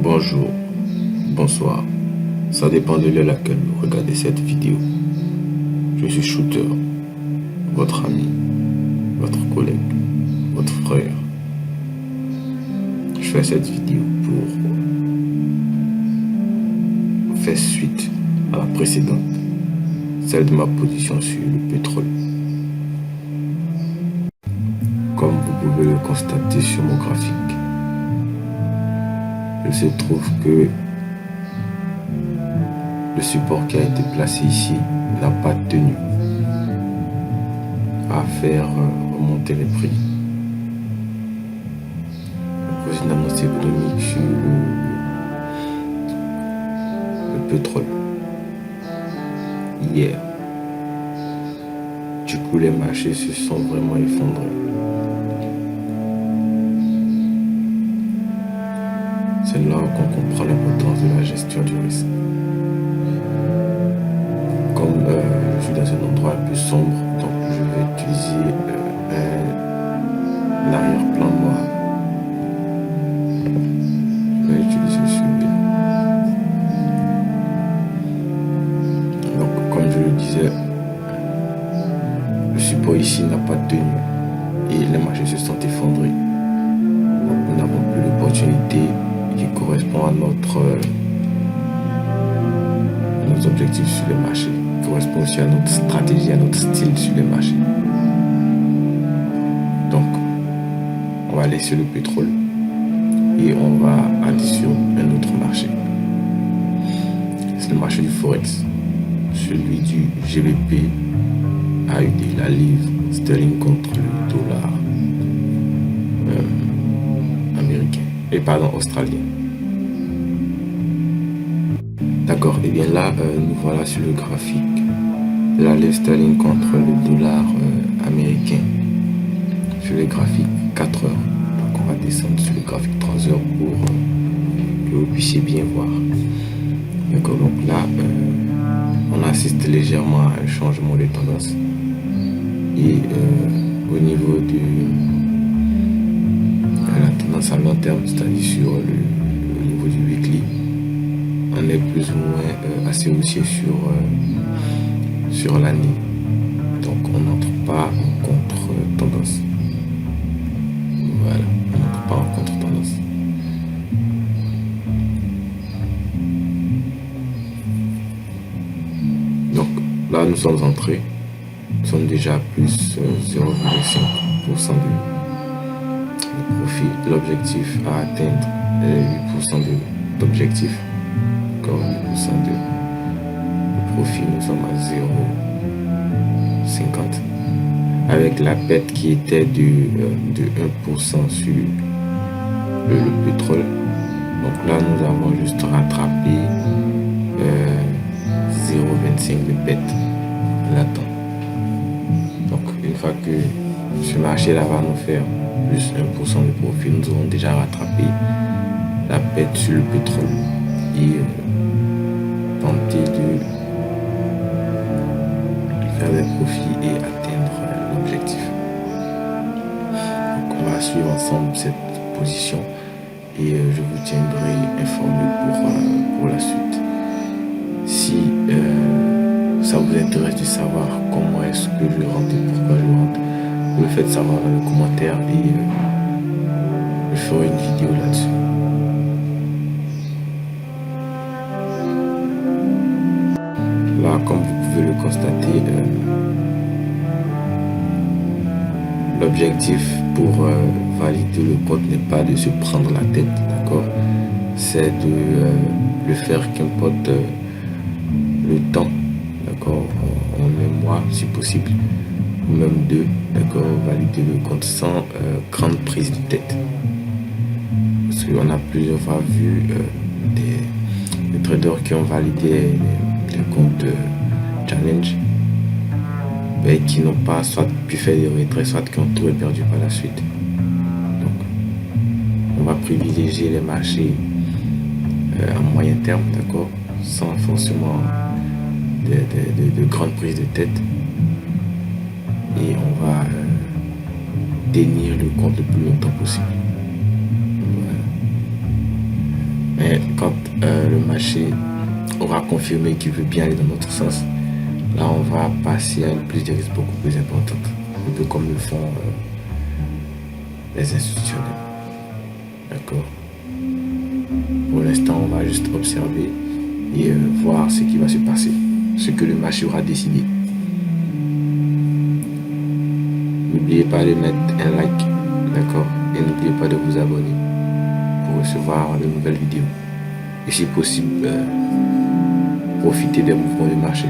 Bonjour, bonsoir, ça dépend de l'heure à laquelle vous regardez cette vidéo. Je suis Shooter, votre ami, votre collègue, votre frère. Je fais cette vidéo pour faire suite à la précédente, celle de ma position sur le pétrole. Comme vous pouvez le constater sur mon graphique, il se trouve que le support qui a été placé ici n'a pas tenu à faire remonter les prix à cause d'une annonce économique sur le pétrole hier. Du coup, les marchés se sont vraiment effondrés. C'est là qu'on comprend l'importance de la gestion du risque. Comme je suis dans un endroit un peu sombre, donc je vais utiliser un arrière-plan noir. Je vais utiliser celui-là. Donc, comme je le disais, le support ici n'a pas tenu et les marchés se sont effondrés. Donc, nous n'avons plus l'opportunité qui correspond à nos objectifs sur les marchés, qui correspond aussi à notre stratégie, à notre style sur les marchés. Donc, on va aller sur le pétrole et on va aller sur un autre marché. C'est le marché du Forex, celui du GBP, AUD, la livre sterling contre le dollar américain, australien. D'accord, et bien là, nous voilà sur le graphique de la livre sterling contre le dollar américain. Sur les graphiques 4 heures. Donc on va descendre sur le graphique 3 heures pour que vous puissiez bien voir. D'accord, donc là, on assiste légèrement à un changement de tendance. Et au niveau de la tendance à long terme, c'est-à-dire sur le niveau du weekly, on est plus ou moins assez haussier sur l'année. Donc on n'entre pas en contre-tendance. Voilà, on n'entre pas en contre-tendance. Donc là nous sommes entrés. Nous sommes déjà à plus 0,5% de profit. L'objectif à atteindre est 8% d'objectif. Encore 8% de profit, nous sommes à 0,50. Avec la perte qui était de 1% sur le pétrole. Donc là, nous avons juste rattrapé 0,25 de perte. Là-dedans. Donc, une fois que ce marché-là va nous faire plus 1% de profit, nous aurons déjà rattrapé la perte sur le pétrole et tenter de faire des profits et atteindre l'objectif. Donc, on va suivre ensemble cette position et je vous tiendrai informé pour la suite. Si ça vous intéresse de savoir comment est-ce que je rentre et pourquoi je rentre, vous le faites savoir dans les commentaires et je ferai une vidéo là-dessus. Là, comme vous pouvez le constater, l'objectif pour valider le code n'est pas de se prendre la tête, d'accord? C'est de le faire qu'importe le temps, d'accord, en un mois si possible, ou même 2, d'accord, valider le compte sans grande prise de tête. Parce qu'on a plusieurs fois vu des traders qui ont validé les comptes challenge, mais qui n'ont pas soit pu faire des retraits, soit qui ont tout perdu par la suite. Donc, on va privilégier les marchés à moyen terme, d'accord, sans forcément de grandes prises de tête, et on va tenir le compte le plus longtemps possible. Voilà. le marché aura confirmé qu'il veut bien aller dans notre sens, là on va passer à une prise de risque beaucoup plus importante, un peu comme le font les institutionnels. D'accord. Pour l'instant, on va juste observer et voir ce qui va se passer, ce que le marché aura décidé. N'oubliez pas de mettre un like, d'accord, et n'oubliez pas de vous abonner pour recevoir de nouvelles vidéos. Et si possible, profitez des mouvements du marché.